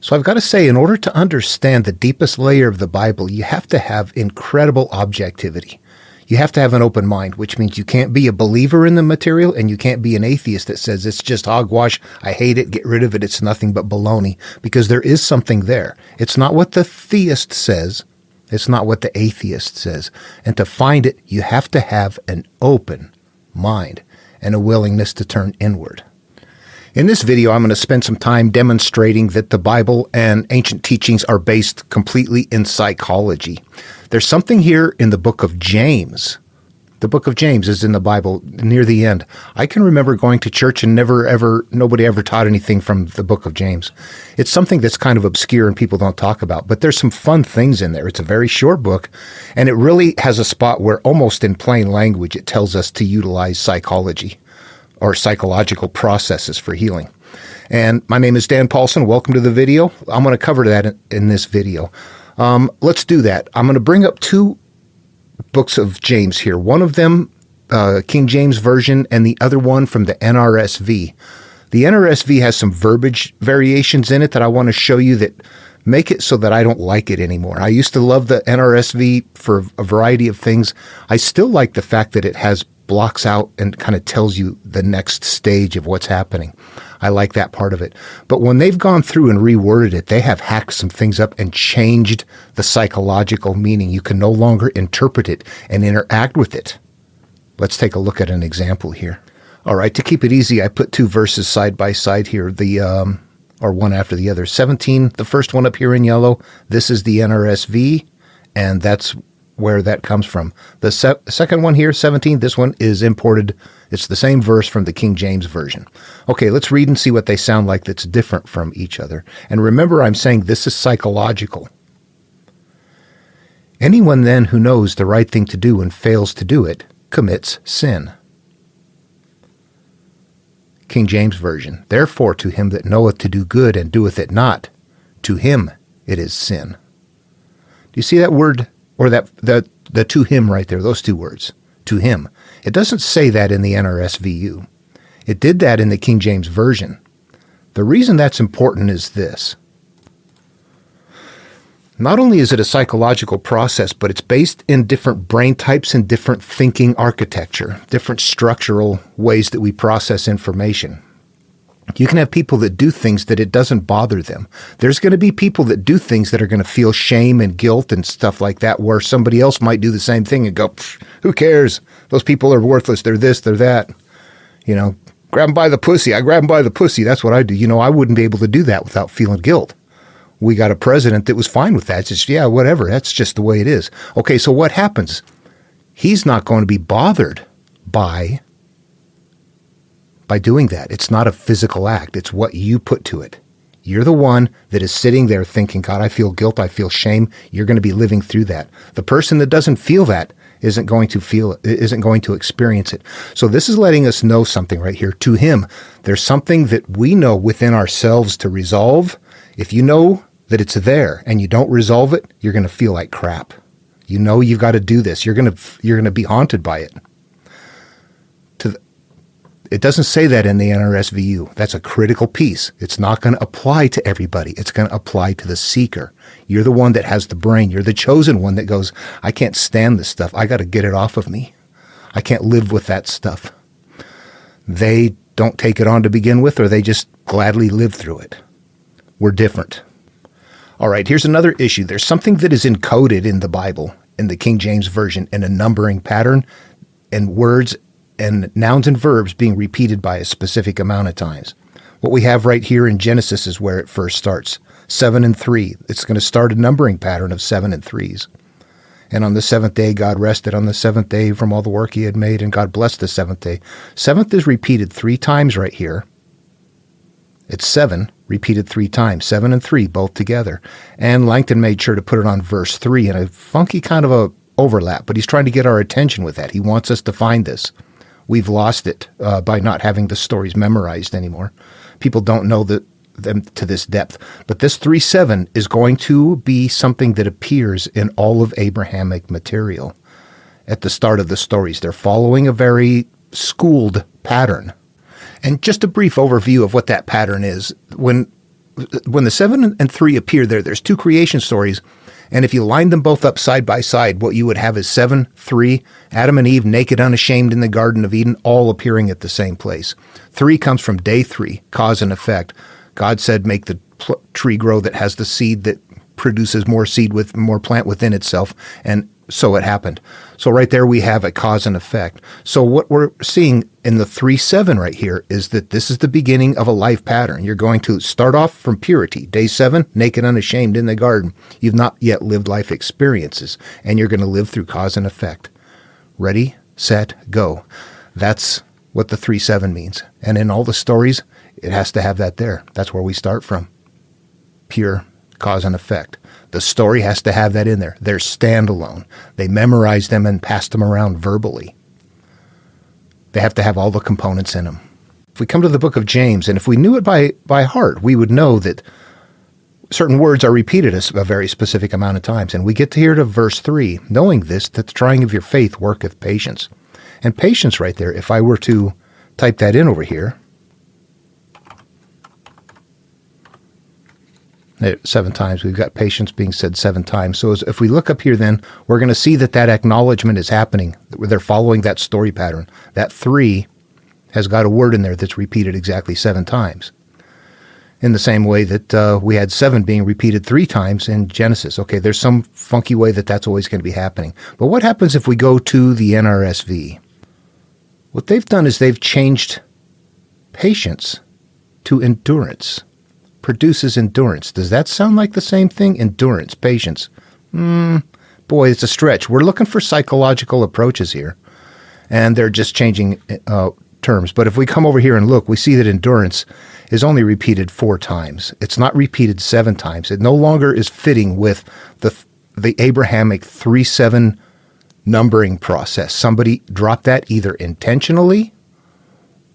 So I've got to say, in order to understand the deepest layer of the Bible, you have to have incredible objectivity. You have to have an open mind, which means you can't be a believer in the material and you can't be an atheist that says it's just hogwash, I hate it, get rid of it, it's nothing but baloney, because there is something there. It's not what the theist says. It's not what the atheist says. And to find it, you have to have an open mind and a willingness to turn inward. In this video, I'm going to spend some time demonstrating that the Bible and ancient teachings are based completely in psychology. There's something here in the book of James. The book of James is in the Bible near the end. I can remember going to church and nobody ever taught anything from the book of James. It's something that's kind of obscure and people don't talk about, but there's some fun things in there. It's a very short book, and it really has a spot where almost in plain language it tells us to utilize psychology or psychological processes for healing. And my name is Dan Paulson. Welcome to the video. I'm going to cover that in this video. Let's do that. I'm going to bring up two books of James here. One of them, King James Version, and the other one from the NRSV. The NRSV has some verbiage variations in it that I want to show you that make it so that I don't like it anymore. I used to love the NRSV for a variety of things. I still like the fact that it has blocks out and kind of tells you the next stage of what's happening. I like that part of it. But when they've gone through and reworded it, they have hacked some things up and changed the psychological meaning. You can no longer interpret it and interact with it. Let's take a look at an example here. All right, to keep it easy, I put two verses side by side here, or one after the other. 17, the first one up here in yellow, this is the NRSV, and that's where that comes from. The second one here, 17, this one is imported. It's the same verse from the King James Version. Okay, let's read and see what they sound like that's different from each other. And remember, I'm saying this is psychological. Anyone then who knows the right thing to do and fails to do it commits sin. King James Version. Therefore, to him that knoweth to do good and doeth it not, to him it is sin. Do you see that word? Or the to him right there, those two words, to him. It doesn't say that in the NRSVU. It did that in the King James Version. The reason that's important is this. Not only is it a psychological process, but it's based in different brain types and different thinking architecture, different structural ways that we process information. You can have people that do things that it doesn't bother them. There's going to be people that do things that are going to feel shame and guilt and stuff like that, where somebody else might do the same thing and go, who cares? Those people are worthless. They're this, they're that. Grab them by the pussy. I grab them by the pussy. That's what I do. I wouldn't be able to do that without feeling guilt. We got a president that was fine with that. It's just, yeah, whatever. That's just the way it is. Okay, so what happens? He's not going to be bothered by doing that. It's not a physical act. It's what you put to it. You're the one that is sitting there thinking, God, I feel guilt, I feel shame. You're going to be living through that. The person that doesn't feel that isn't going to experience it. So this is letting us know something right here. To him, there's something that we know within ourselves to resolve. If you know that it's there and you don't resolve it, you're going to feel like crap. You know you've got to do this. You're going to be haunted by it. It doesn't say that in the NRSVU. That's a critical piece. It's not going to apply to everybody. It's going to apply to the seeker. You're the one that has the brain. You're the chosen one that goes, I can't stand this stuff. I got to get it off of me. I can't live with that stuff. They don't take it on to begin with, or they just gladly live through it. We're different. All right, here's another issue. There's something that is encoded in the Bible, in the King James Version, in a numbering pattern, and words and nouns and verbs being repeated by a specific amount of times. What we have right here in Genesis is where it first starts. 7 and 3. It's going to start a numbering pattern of 7 and 3s. And on the seventh day, God rested on the seventh day from all the work he had made, and God blessed the seventh day. Seventh is repeated 3 times right here. It's 7 repeated 3 times. 7 and 3 both together. And Langton made sure to put it on verse 3 in a funky kind of a overlap, but he's trying to get our attention with that. He wants us to find this. We've lost it by not having the stories memorized anymore. People don't know them to this depth. But this 3:7 is going to be something that appears in all of Abrahamic material at the start of the stories. They're following a very schooled pattern. And just a brief overview of what that pattern is. When when the 7 and 3 appear there's two creation stories. And if you line them both up side by side, what you would have is 7, 3, Adam and Eve naked, unashamed in the Garden of Eden, all appearing at the same place. 3 comes from day 3, cause and effect. God said, make the tree grow that has the seed that produces more seed with more plant within itself. And so it happened. So right there we have a cause and effect. So what we're seeing in the 3-7 right here is that this is the beginning of a life pattern. You're going to start off from purity. Day 7, naked, unashamed in the garden. You've not yet lived life experiences, and you're going to live through cause and effect. Ready, set, go. That's what the 3-7 means. And in all the stories, it has to have that there. That's where we start from. Pure cause and effect. The story has to have that in there. They're standalone. They memorize them and pass them around verbally. They have to have all the components in them. If we come to the book of James, and if we knew it by heart, we would know that certain words are repeated a very specific amount of times. And we get to here to verse 3, knowing this, that the trying of your faith worketh patience. And patience right there, if I were to type that in over here, 7 times. We've got patience being said 7 times. So if we look up here, then we're going to see that acknowledgement is happening. They're following that story pattern. That 3 has got a word in there that's repeated exactly 7 times. In the same way that we had 7 being repeated 3 times in Genesis. Okay, there's some funky way that's always going to be happening. But what happens if we go to the NRSV? What they've done is they've changed patience to endurance. Produces endurance. Does that sound like the same thing? Endurance, patience. Boy, it's a stretch. We're looking for psychological approaches here, and they're just changing terms. But if we come over here and look, we see that endurance is only repeated 4 times. It's not repeated 7 times. It no longer is fitting with the Abrahamic 3-7 numbering process. Somebody dropped that either intentionally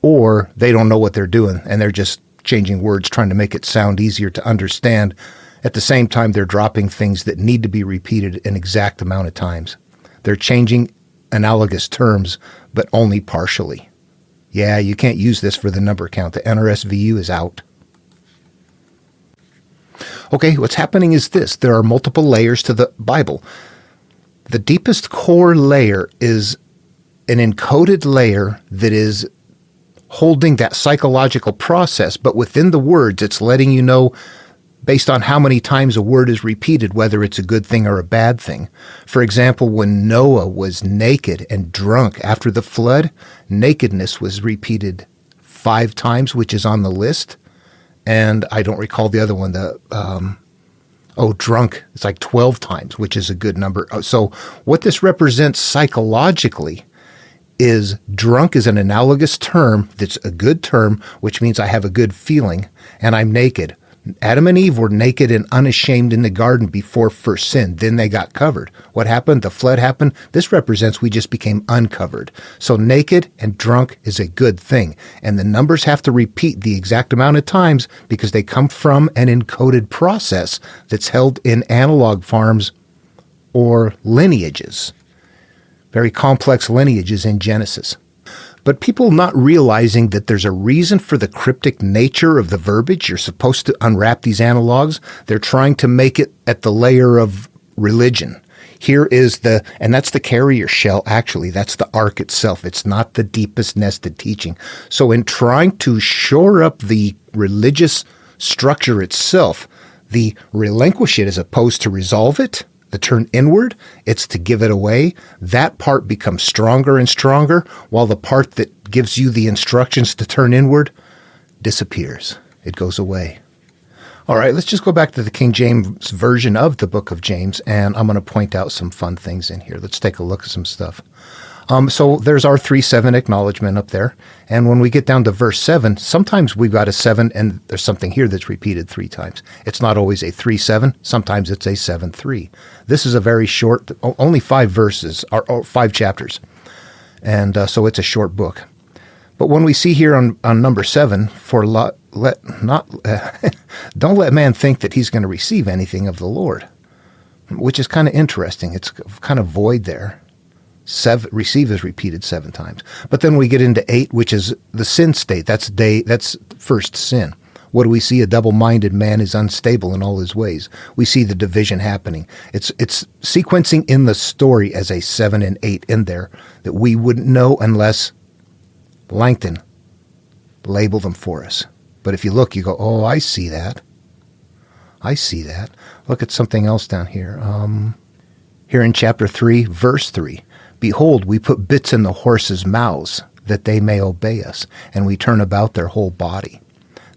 or they don't know what they're doing, and they're just changing words, trying to make it sound easier to understand. At the same time, they're dropping things that need to be repeated an exact amount of times. They're changing analogous terms, but only partially. Yeah, you can't use this for the number count. The NRSVU is out. Okay, what's happening is this. There are multiple layers to the Bible. The deepest core layer is an encoded layer that is holding that psychological process, but within the words, it's letting you know based on how many times a word is repeated, whether it's a good thing or a bad thing. For example, when Noah was naked and drunk after the flood, nakedness was repeated 5 times, which is on the list. And I don't recall the other one, drunk, it's like 12 times, which is a good number. So what this represents psychologically is drunk is an analogous term that's a good term, which means I have a good feeling, and I'm naked. Adam and Eve were naked and unashamed in the garden before first sin. Then they got covered. What happened? The flood happened. This represents we just became uncovered. So naked and drunk is a good thing. And the numbers have to repeat the exact amount of times because they come from an encoded process that's held in analog farms or lineages. Very complex lineages in Genesis. But people not realizing that there's a reason for the cryptic nature of the verbiage. You're supposed to unwrap these analogs. They're trying to make it at the layer of religion. Here is and that's the carrier shell, actually. That's the ark itself. It's not the deepest nested teaching. So in trying to shore up the religious structure itself, the relinquish it as opposed to resolve it, the turn inward, it's to give it away. That part becomes stronger and stronger, while the part that gives you the instructions to turn inward disappears. It goes away. All right, let's just go back to the King James Version of the book of James, and I'm going to point out some fun things in here. Let's take a look at some stuff. So there's our 3-7 acknowledgement up there. And when we get down to verse 7, sometimes we've got a 7 and there's something here that's repeated 3 times. It's not always a 3-7. Sometimes it's a 7-3. This is a very short, only 5 verses, or 5 chapters. And so it's a short book. But when we see here on number 7, don't let man think that he's going to receive anything of the Lord, which is kind of interesting. It's kind of void there. Receive is repeated 7 times. But then we get into 8, which is the sin state. That's first sin. What do we see? A double-minded man is unstable in all his ways. We see the division happening. It's sequencing in the story as a 7 and 8 in there that we wouldn't know unless Langton labeled them for us. But if you look, you go, oh, I see that. I see that. Look at something else down here. Here in chapter 3, verse 3. Behold, we put bits in the horses' mouths that they may obey us, and we turn about their whole body.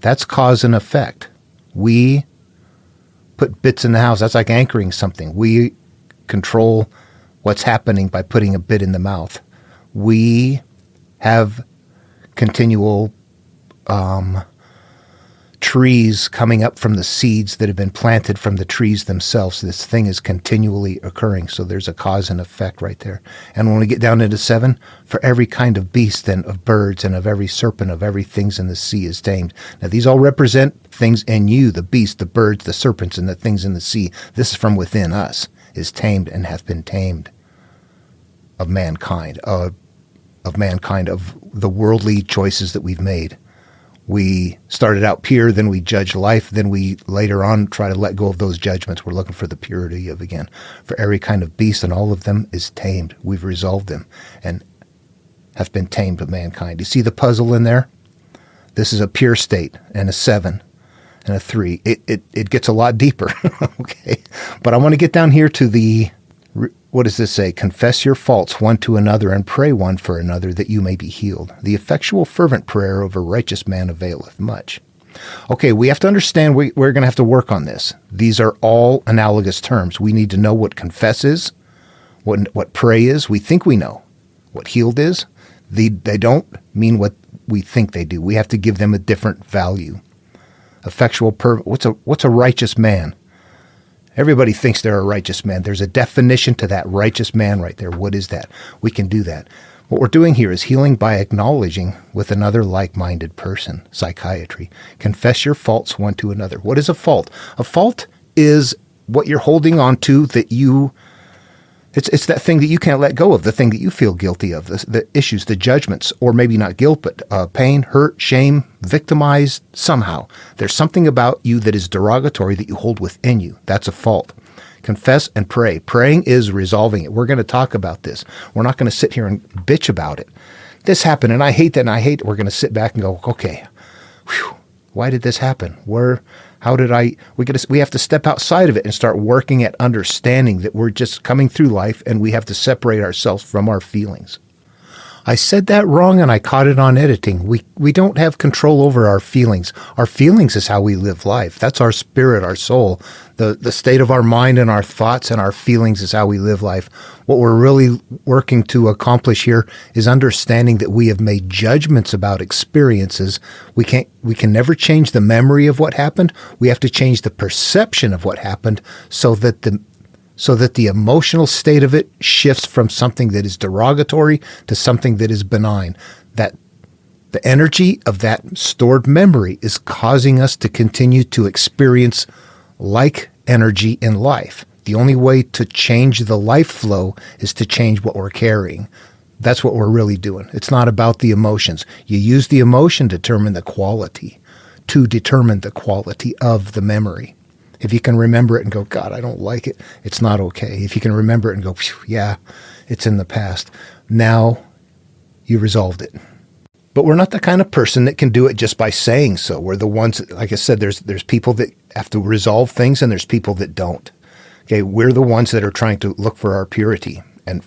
That's cause and effect. We put bits in the house. That's like anchoring something. We control what's happening by putting a bit in the mouth. We have continual trees coming up from the seeds that have been planted from the trees themselves. This thing is continually occurring. So there's a cause and effect right there. And when we get down into 7, for every kind of beast and of birds and of every serpent, of every things in the sea is tamed. Now these all represent things in you, the beast, the birds, the serpents, and the things in the sea. This is from within us, is tamed and hath been tamed of mankind, of the worldly choices that we've made. We started out pure, then we judge life, then we later on try to let go of those judgments. We're looking for the purity of, again, for every kind of beast, and all of them is tamed. We've resolved them and have been tamed of mankind. You see the puzzle in there? This is a pure state, and a 7 and a 3. It gets a lot deeper, okay? But I want to get down here to the, what does this say? Confess your faults one to another and pray one for another that you may be healed. The effectual fervent prayer of a righteous man availeth much. Okay, we have to understand we're going to have to work on this. These are all analogous terms. We need to know what confess is, what pray is. We think we know what healed is. They don't mean what we think they do. We have to give them a different value. Effectual what's a righteous man? Everybody thinks they're a righteous man. There's a definition to that righteous man right there. What is that? We can do that. What we're doing here is healing by acknowledging with another like-minded person, psychiatry. Confess your faults one to another. What is a fault? A fault is what you're holding on to that it's that thing that you can't let go of, the thing that you feel guilty of, the issues, the judgments, or maybe not guilt, but pain, hurt, shame, victimized somehow. There's something about you that is derogatory that you hold within you. That's a fault. Confess and pray. Praying is resolving it. We're going to talk about this. We're not going to sit here and bitch about it. This happened, and I hate that, and I hate it. We're going to sit back and go, okay, whew, why did this happen? We have to step outside of it and start working at understanding that we're just coming through life and we have to separate ourselves from our feelings. I said that wrong and I caught it on editing. We don't have control over our feelings. Our feelings is how we live life. That's our spirit, our soul. The state of our mind and our thoughts and our feelings is how we live life. What we're really working to accomplish here is understanding that we have made judgments about experiences. We can never change the memory of what happened. We have to change the perception of what happened so that the emotional state of it shifts from something that is derogatory to something that is benign. That the energy of that stored memory is causing us to continue to experience like energy in life. The only way to change the life flow is to change what we're carrying. That's what we're really doing. It's not about the emotions. You use the emotion to determine the quality of the memory. If you can remember it and go, God, I don't like it, it's not okay. If you can remember it and go, yeah, it's in the past. Now you resolved it. But we're not the kind of person that can do it just by saying so. We're the ones that, like I said, there's people that have to resolve things and there's people that don't. Okay, we're the ones that are trying to look for our purity and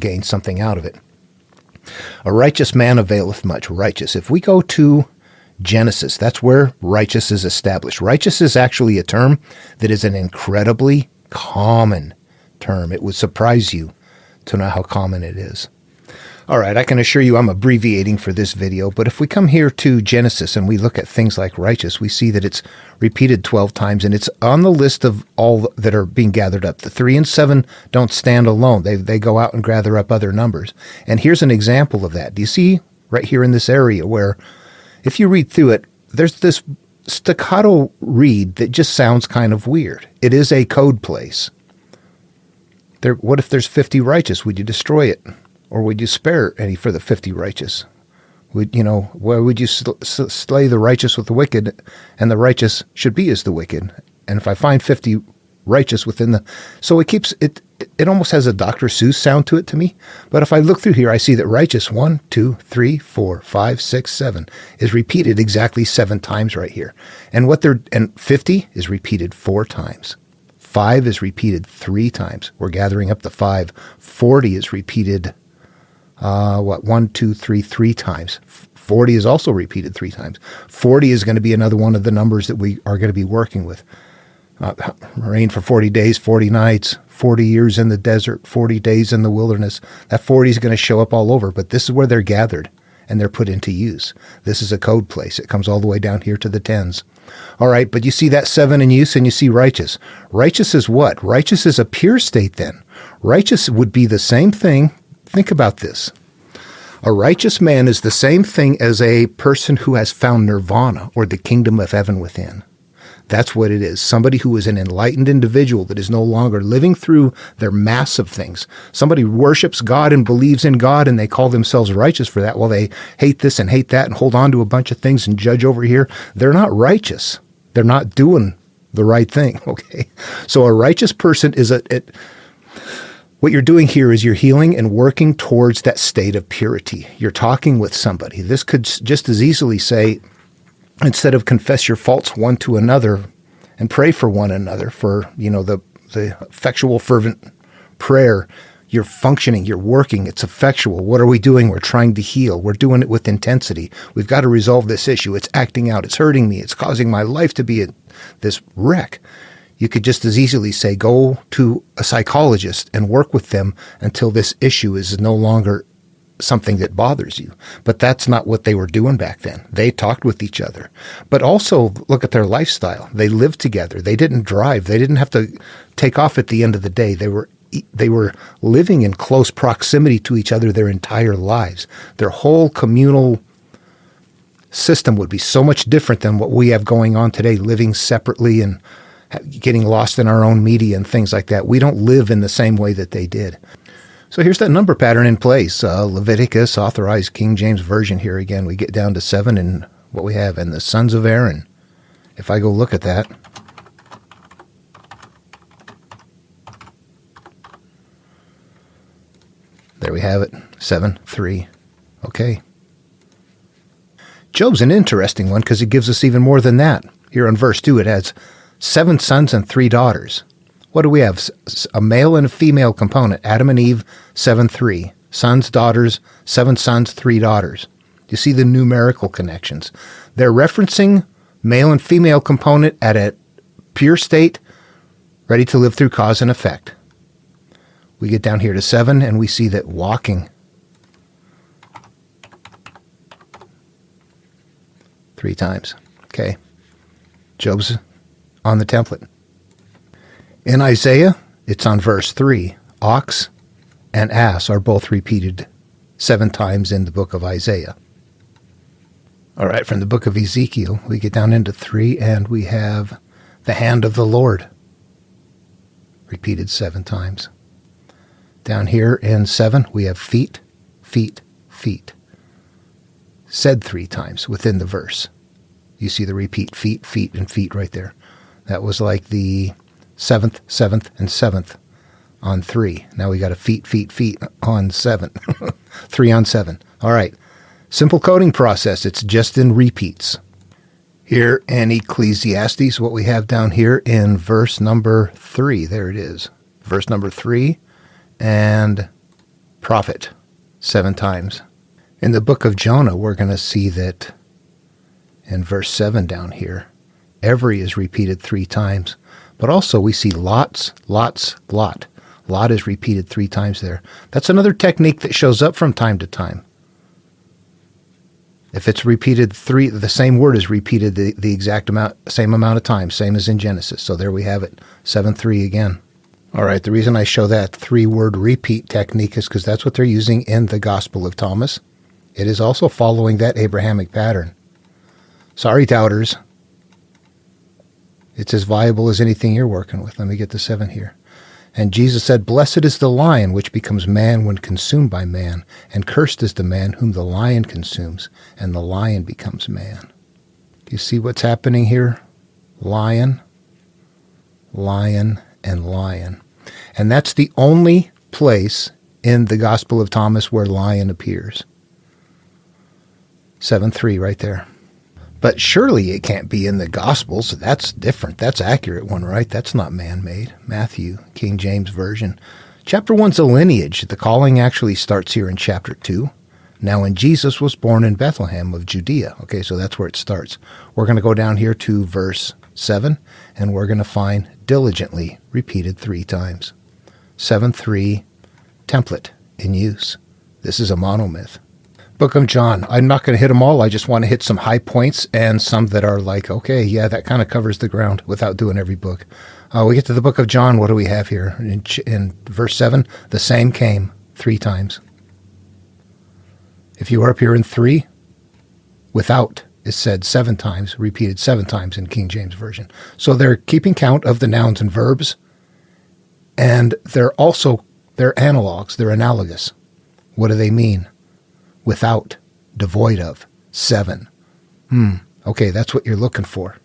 gain something out of it. A righteous man availeth much. Righteous. If we go to Genesis, that's where righteous is established. Righteous is actually a term that is an incredibly common term. It would surprise you to know how common it is. All right, I can assure you I'm abbreviating for this video, but if we come here to Genesis and we look at things like righteous, we see that it's repeated 12 times, and it's on the list of all that are being gathered up. The 3 and 7 don't stand alone. They go out and gather up other numbers. And here's an example of that. Do you see right here in this area where if you read through it, there's this staccato read that just sounds kind of weird. It is a code place. What if there's 50 righteous? Would you destroy it? Or would you spare any for the 50 righteous? Why would you slay the righteous with the wicked, and the righteous should be as the wicked? And if I find 50 righteous within so it keeps it. It almost has a Dr. Seuss sound to it to me. But if I look through here, I see that righteous 1, 2, 3, 4, 5, 6, 7 is repeated exactly 7 times right here. And 50 is repeated 4 times. 5 is repeated 3 times. We're gathering up the 5. 40 is repeated 1, 2, 3, 3 times. 40 is also repeated 3 times. 40 is going to be another one of the numbers that we are going to be working with. Rain for 40 days, 40 nights, 40 years in the desert, 40 days in the wilderness. That 40 is going to show up all over, but this is where they're gathered and they're put into use. This is a code place. It comes all the way down here to the tens. All right, but you see that 7 in use and you see righteous. Righteous is what? Righteous is a pure state then. Righteous would be the same thing. Think about this. A righteous man is the same thing as a person who has found nirvana or the kingdom of heaven within. That's what it is. Somebody who is an enlightened individual that is no longer living through their mass of things. Somebody worships God and believes in God and they call themselves righteous for that. Well, they hate this and hate that and hold on to a bunch of things and judge over here. They're not righteous. They're not doing the right thing, okay? So a righteous person is what you're doing here is you're healing and working towards that state of purity. You're talking with somebody. This could just as easily say, instead of confess your faults one to another and pray for one another for, the effectual, fervent prayer, you're functioning, you're working, it's effectual. What are we doing? We're trying to heal. We're doing it with intensity. We've got to resolve this issue. It's acting out. It's hurting me. It's causing my life to be this wreck. You could just as easily say, go to a psychologist and work with them until this issue is no longer something that bothers you. But that's not what they were doing back then. They talked with each other. But also look at their lifestyle. They lived together. They didn't drive. They didn't have to take off at the end of the day. They were living in close proximity to each other their entire lives. Their whole communal system would be so much different than what we have going on today, living separately and getting lost in our own media and things like that. We don't live in the same way that they did. So here's that number pattern in place. Leviticus, Authorized King James Version here again. We get down to 7 and what we have. And the sons of Aaron. If I go look at that. There we have it. 7, 3. Okay. Job's an interesting one because it gives us even more than that. Here in verse 2 it has 7 sons and 3 daughters. What do we have? A male and a female component. Adam and Eve, 7, 3. Sons, daughters, 7 sons, 3 daughters. You see the numerical connections. They're referencing male and female component at a pure state, ready to live through cause and effect. We get down here to 7, and we see that walking. 3 times. Okay. Job's on the template. In Isaiah, it's on verse 3. Ox and ass are both repeated 7 times in the book of Isaiah. All right, from the book of Ezekiel, we get down into 3, and we have the hand of the Lord repeated 7 times. Down here in 7, we have feet, feet, feet, said 3 times within the verse. You see the repeat feet, feet, and feet right there. That was like the 7th, 7th, and 7th on 3. Now we got a feet, feet, feet on 7. 3 on 7. All right. Simple coding process. It's just in repeats. Here in Ecclesiastes, what we have down here in verse number 3. There it is. Verse number 3 and prophet 7 times. In the book of Jonah, we're going to see that in verse 7 down here, every is repeated 3 times. But also we see lots, lots, lot. Lot is repeated 3 times there. That's another technique that shows up from time to time. If it's repeated 3, the same word is repeated the exact amount, same amount of times, same as in Genesis. So there we have it, 7-3 again. All right, the reason I show that 3-word repeat technique is because that's what they're using in the Gospel of Thomas. It is also following that Abrahamic pattern. Sorry, doubters. It's as viable as anything you're working with. Let me get the 7 here. And Jesus said, "Blessed is the lion which becomes man when consumed by man, and cursed is the man whom the lion consumes, and the lion becomes man." Do you see what's happening here? Lion, lion, and lion. And that's the only place in the Gospel of Thomas where lion appears. 7:3 right there. But surely it can't be in the Gospels. That's different. That's accurate one, right? That's not man-made. Matthew, King James Version. Chapter 1's a lineage. The calling actually starts here in chapter 2. Now when Jesus was born in Bethlehem of Judea. Okay, so that's where it starts. We're going to go down here to verse 7, and we're going to find diligently repeated 3 times. 7:3, template in use. This is a monomyth. Book of John. I'm not going to hit them all. I just want to hit some high points and some that are like, okay, yeah, that kind of covers the ground without doing every book. We get to the book of John. What do we have here? In verse 7, the same came 3 times. If you are up here in 3, without is said 7 times, repeated 7 times in King James Version. So they're keeping count of the nouns and verbs, and they're analogs, they're analogous. What do they mean? Without, devoid of, 7. Okay, that's what you're looking for.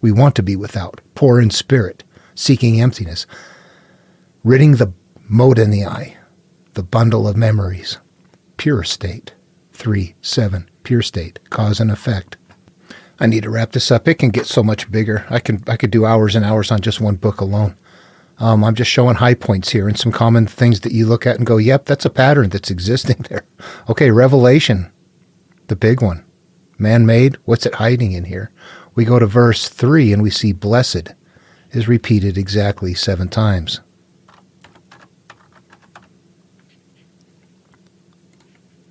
We want to be without, poor in spirit, seeking emptiness, ridding the mote in the eye, the bundle of memories, pure state. 3, 7, pure state, cause and effect. I need to wrap this up. It can get so much bigger. I could do hours and hours on just one book alone. I'm just showing high points here and some common things that you look at and go, yep, that's a pattern that's existing there. Okay, Revelation, the big one. Man-made, what's it hiding in here? We go to verse 3 and we see blessed is repeated exactly 7 times.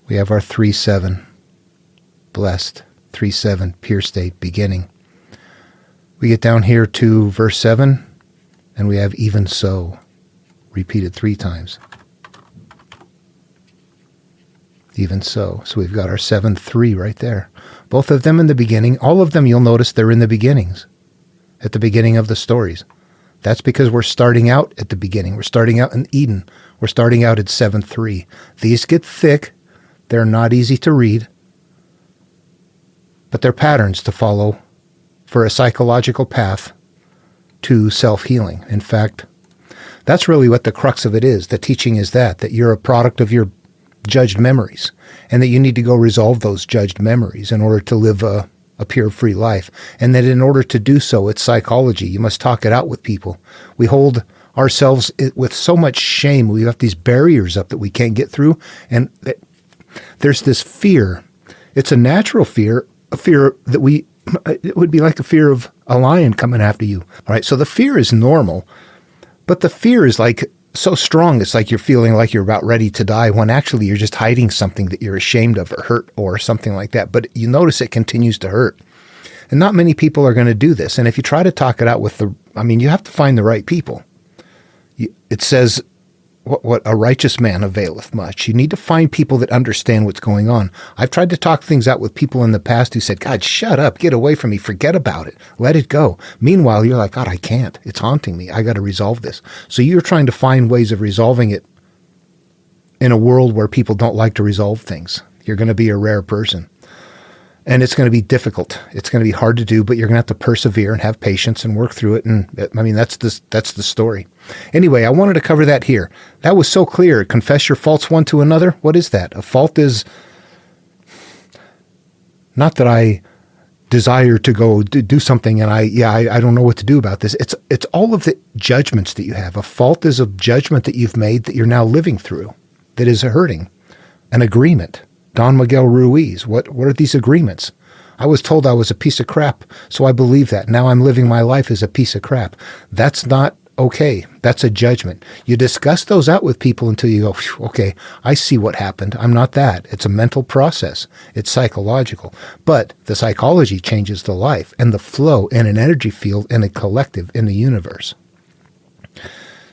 We have our 3-7, blessed, 3-7, pure state, beginning. We get down here to verse 7, and we have even so, repeated 3 times. Even so. So we've got our 7-3 right there. Both of them in the beginning. All of them, you'll notice they're in the beginnings, at the beginning of the stories. That's because we're starting out at the beginning. We're starting out in Eden. We're starting out at 7-3. These get thick. They're not easy to read, but they're patterns to follow for a psychological path to self-healing. In fact, that's really what the crux of it is. The teaching is that you're a product of your judged memories, and that you need to go resolve those judged memories in order to live a pure, free life. And that in order to do so, it's psychology. You must talk it out with people. We hold ourselves with so much shame. We have these barriers up that we can't get through, and there's this fear. It's a natural fear, a fear that it would be like a fear of a lion coming after you. All right, so the fear is normal, but the fear is like so strong, it's like you're feeling like you're about ready to die when actually you're just hiding something that you're ashamed of or hurt or something like that. But you notice it continues to hurt. And not many people are going to do this. And if you try to talk it out with you have to find the right people. It says, what a righteous man availeth much. You need to find people that understand what's going on. I've tried to talk things out with people in the past who said, God, shut up, get away from me, forget about it, let it go. Meanwhile, you're like, God, I can't. It's haunting me. I got to resolve this. So you're trying to find ways of resolving it in a world where people don't like to resolve things. You're going to be a rare person. And it's going to be difficult. It's going to be hard to do, but you're going to have to persevere and have patience and work through it. And that's the story. Anyway, I wanted to cover that here. That was so clear. Confess your faults one to another. What is that? A fault is not that I desire to go do something and I don't know what to do about this. It's all of the judgments that you have. A fault is a judgment that you've made that you're now living through that is hurting. An agreement. Don Miguel Ruiz. What are these agreements? I was told I was a piece of crap, so I believe that. Now I'm living my life as a piece of crap. That's not okay. That's a judgment. You discuss those out with people until you go, okay, I see what happened. I'm not that. It's a mental process. It's psychological. But the psychology changes the life and the flow in an energy field in a collective in the universe.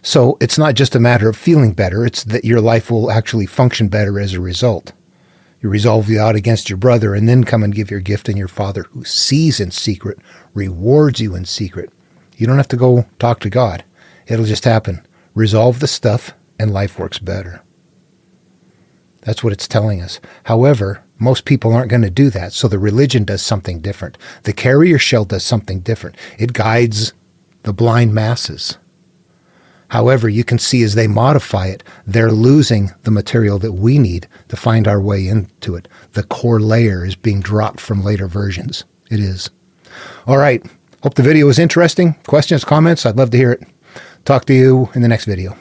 So it's not just a matter of feeling better. It's that your life will actually function better as a result. You resolve the odd against your brother and then come and give your gift, and your Father who sees in secret rewards you in secret. You don't have to go talk to God. It'll just happen resolve the stuff, and life works better. That's what it's telling us. However, most people aren't going to do that, so the religion does something different. The carrier shell does something different. It guides the blind masses. However, you can see as they modify it, they're losing the material that we need to find our way into it. The core layer is being dropped from later versions. It is. All right. Hope the video was interesting. Questions, comments? I'd love to hear it. Talk to you in the next video.